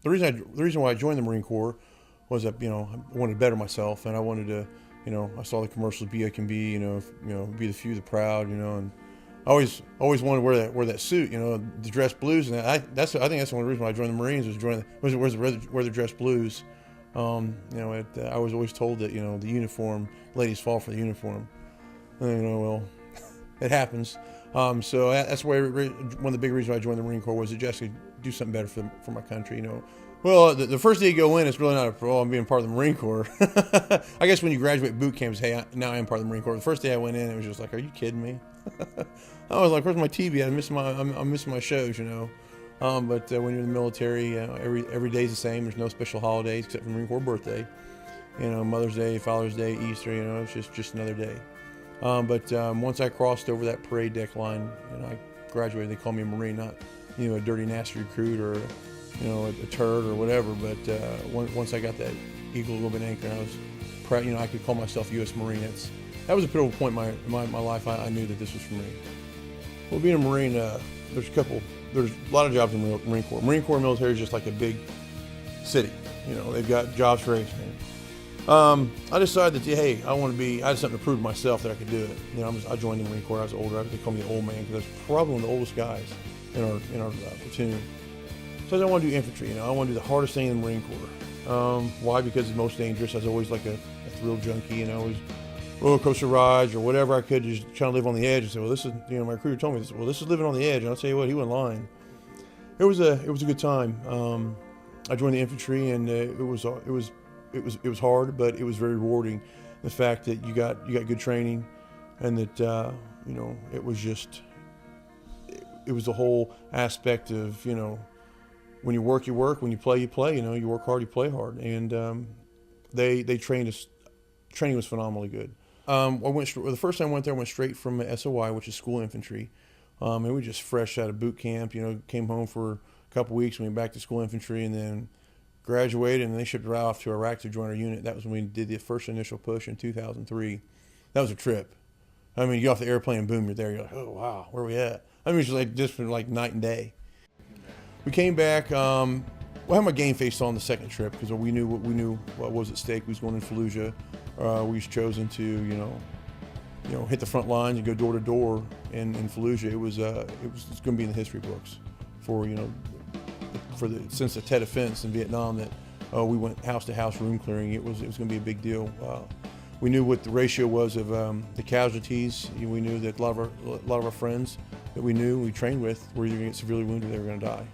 the reason why I joined the Marine Corps was that, I wanted to better myself, and I wanted to, I saw the commercials, be I can be, be the few, the proud, and I always wanted to wear that suit, the dress blues, and I think that's the only reason why I joined the Marines was wear the dress blues. I was always told that the uniform, ladies fall for the uniform. Well, it happens. So that's why one of the big reasons I joined the Marine Corps was to just do something better for my country. Well, the first day you go in, it's really not I'm being part of the Marine Corps. I guess when you graduate boot camp, hey, now I am part of the Marine Corps. The first day I went in, it was just like, are you kidding me? I was like, where's my TV? I'm missing my shows, But when you're in the military, every day's the same. There's no special holidays except for Marine Corps birthday. Mother's Day, Father's Day, Easter. It's just another day. But once I crossed over that parade deck line, I graduated. They called me a Marine, not a dirty, nasty recruit or a turd or whatever. But once I got that eagle a little bit anchored, I was proud. I could call myself a U.S. Marine. That was a pivotal point in my life. I knew that this was for me. Well, being a Marine, there's a lot of jobs in the Marine Corps. Marine Corps military is just like a big city. They've got jobs for everything. I decided that, hey, I had something to prove to myself that I could do it. I joined the Marine Corps. I was older. They called me the old man because I was probably one of the oldest guys in our platoon. So I want to do infantry. I want to do the hardest thing in the Marine Corps. Why? Because it's most dangerous. I was always like a thrill junkie. Always roller coaster rides or whatever I could, just trying to live on the edge and say, well, this is, my recruiter told me this. Well, this is living on the edge. And I'll tell you what, he wasn't lying. It was a good time. I joined the infantry, and it was hard, but it was very rewarding. The fact that you got good training, and that it was just it was the whole aspect of when you work, you work. When you play, you play. You work hard, you play hard, and they trained us. Training was phenomenally good. The first time I went there, I went straight from SOI, which is school infantry. And we were just fresh out of boot camp. Came home for a couple weeks, went back to school infantry, and then graduated, and they shipped right off to Iraq to join our unit. That was when we did the first initial push in 2003. That was a trip. You get off the airplane and boom, you're there. You're like, oh wow, where are we at? It was just for night and day. We came back. I had my game face on the second trip because we knew what was at stake. We was going in Fallujah. We was chosen to hit the front lines and go door to door in Fallujah. It was going to be in the history books since the Tet Offense in Vietnam that we went house to house room clearing. It was going to be a big deal. We knew what the ratio was of the casualties. We knew that a lot of our friends that we trained with were either going to get severely wounded or they were going to die.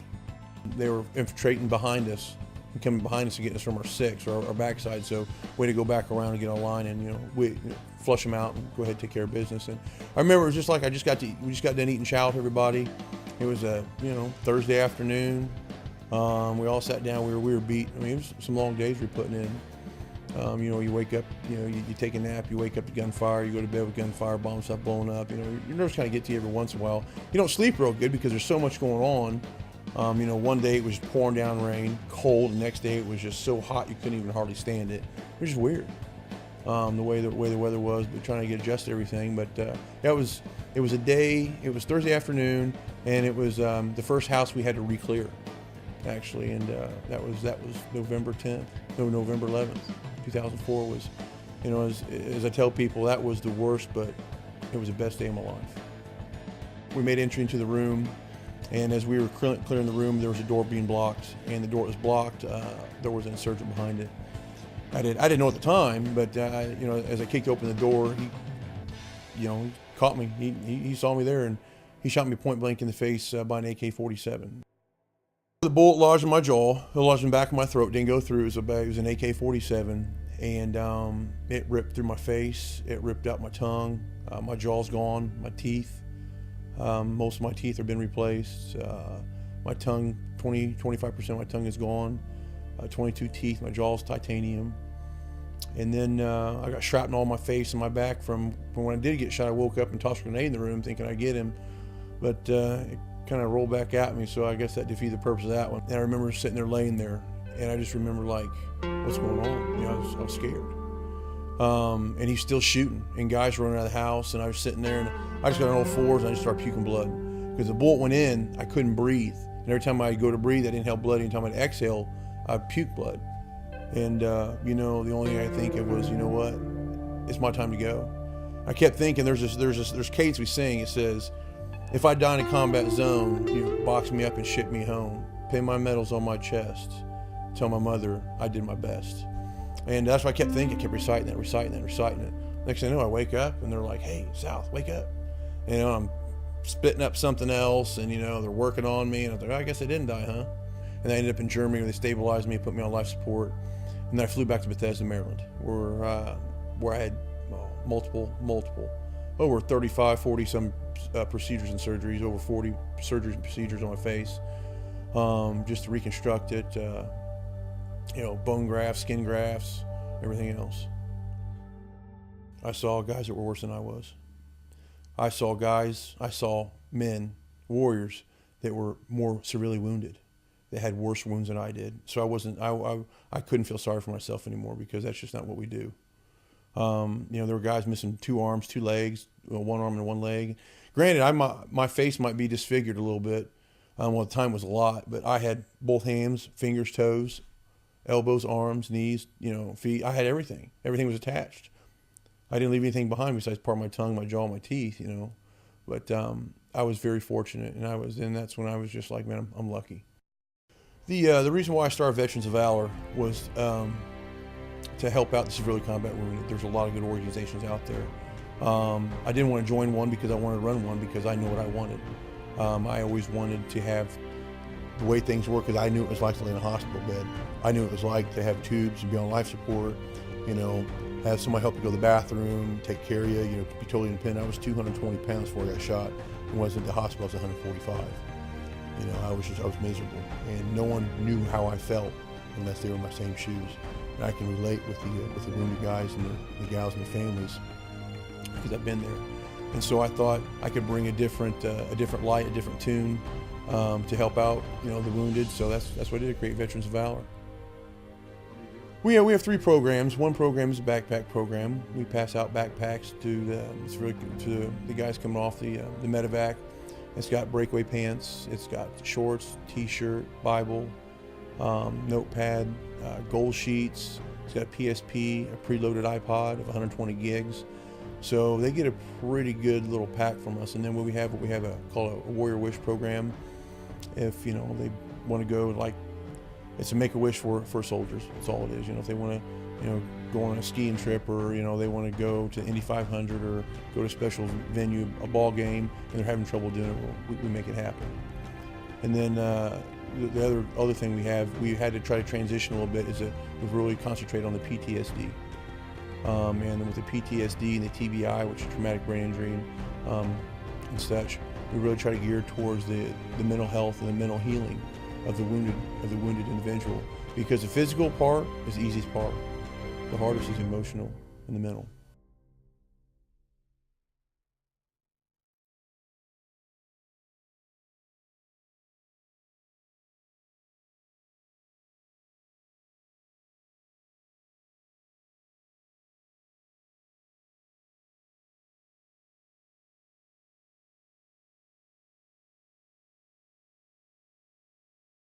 They were infiltrating behind us and coming behind us and getting us from our six or our backside. So way to go back around and get on line and we flush them out and go ahead and take care of business. And I remember it was just like we just got done eating chow with everybody. It was a Thursday afternoon. We all sat down. We were beat. It was some long days we were putting in. You wake up. You take a nap. You wake up to gunfire. You go to bed with gunfire. Bombs start blowing up. Your nerves kind of get to you every once in a while. You don't sleep real good because there's so much going on. One day it was pouring down rain, cold. The next day it was just so hot you couldn't even hardly stand it. It was just weird, the way the weather was. But trying to get adjusted to everything. But it was a day. It was Thursday afternoon, and it was the first house we had to re-clear, actually. And that was November 10th, November 11th, 2004 was. As I tell people, that was the worst, but it was the best day of my life. We made entry into the room. And as we were clearing the room, there was a door being blocked, and the door was blocked. There was an insurgent behind it. I didn't know at the time, but as I kicked open the door, he caught me. He saw me there, and he shot me point blank in the face by an AK-47. The bullet lodged in my jaw. It lodged in the back of my throat. Didn't go through. It was an AK-47, and it ripped through my face. It ripped out my tongue. My jaw's gone. My teeth. Most of my teeth have been replaced. My tongue, 25% of my tongue is gone. 22 teeth, my jaw's titanium. And then I got shrapnel on my face and my back from when I did get shot. I woke up and tossed a grenade in the room thinking I'd get him, but it kind of rolled back at me, so I guess that defeated the purpose of that one. And I remember sitting there laying there, and I just remember what's going on? I was scared. And he's still shooting, and guys running out of the house, and I was sitting there, and I just got on all fours, and I just started puking blood. Because the bullet went in, I couldn't breathe. And every time I'd go to breathe, I'd inhale blood. Anytime I'd exhale, I'd puke blood. And, you know, the only thing I think of was, you know what? It's my time to go. I kept thinking, there's cadence we sing. It says, if I die in a combat zone, you box me up and ship me home. Pin my medals on my chest. Tell my mother I did my best. And that's what I kept thinking. I kept reciting it. Next thing I know, I wake up and they're like, hey, South, wake up. You know, I'm spitting up something else, and, you know, they're working on me. And I was like, oh, I guess I didn't die, huh? And I ended up in Germany where they stabilized me, put me on life support. And then I flew back to Bethesda, Maryland, where I had over 35, 40 some procedures and surgeries, over 40 surgeries and procedures on my face, just to reconstruct it, you know, bone grafts, skin grafts, everything else. I saw guys that were worse than I was. I saw men, warriors, that were more severely wounded. They had worse wounds than I did. So I couldn't feel sorry for myself anymore, because that's just not what we do. You know, there were guys missing 2 arms, 2 legs, 1 arm and 1 leg. Granted, my face might be disfigured a little bit. Well, the time was a lot, but I had both hands, fingers, toes, elbows, arms, knees, you know, feet. I had everything. Everything was attached. I didn't leave anything behind besides part of my tongue, my jaw, my teeth, you know. But I was very fortunate, and that's when I was just like, man, I'm lucky. The reason why I started Veterans of Valor was to help out the severely combat wounded. There's a lot of good organizations out there. I didn't want to join one because I wanted to run one because I knew what I wanted. I always wanted to have the way things work, because I knew it was like to lay in a hospital bed. I knew it was like to have tubes and be on life support, you know, have somebody help you go to the bathroom, take care of you, you know, be totally independent. I was 220 pounds before I got shot, and was at the hospital, I was 145. You know, I was miserable, and no one knew how I felt unless they were in my same shoes. And I can relate with the wounded guys and the gals and the families, because I've been there. And so I thought I could bring a different light, a different tune, to help out, you know, the wounded. So that's what I did, create Veterans of Valor. We have 3 programs. One program is a backpack program. We pass out backpacks to the guys coming off the medevac. It's got breakaway pants. It's got shorts, T-shirt, Bible, notepad, goal sheets. It's got a PSP, a preloaded iPod of 120 gigs. So they get a pretty good little pack from us. And then we have called a Warrior Wish program. If, you know, they want to go, like, it's a make-a-wish for soldiers. That's all it is. You know, if they want to, you know, go on a skiing trip, or, you know, they want to go to Indy 500 or go to a special venue, a ball game, and they're having trouble doing it, we make it happen. And then the other thing we had to try to transition a little bit, is that we've really concentrated on the PTSD. And then with the PTSD and the TBI, which is traumatic brain injury, and such, we really try to gear towards the mental health and the mental healing of the wounded individual, because the physical part is the easiest part. The hardest is emotional and the mental.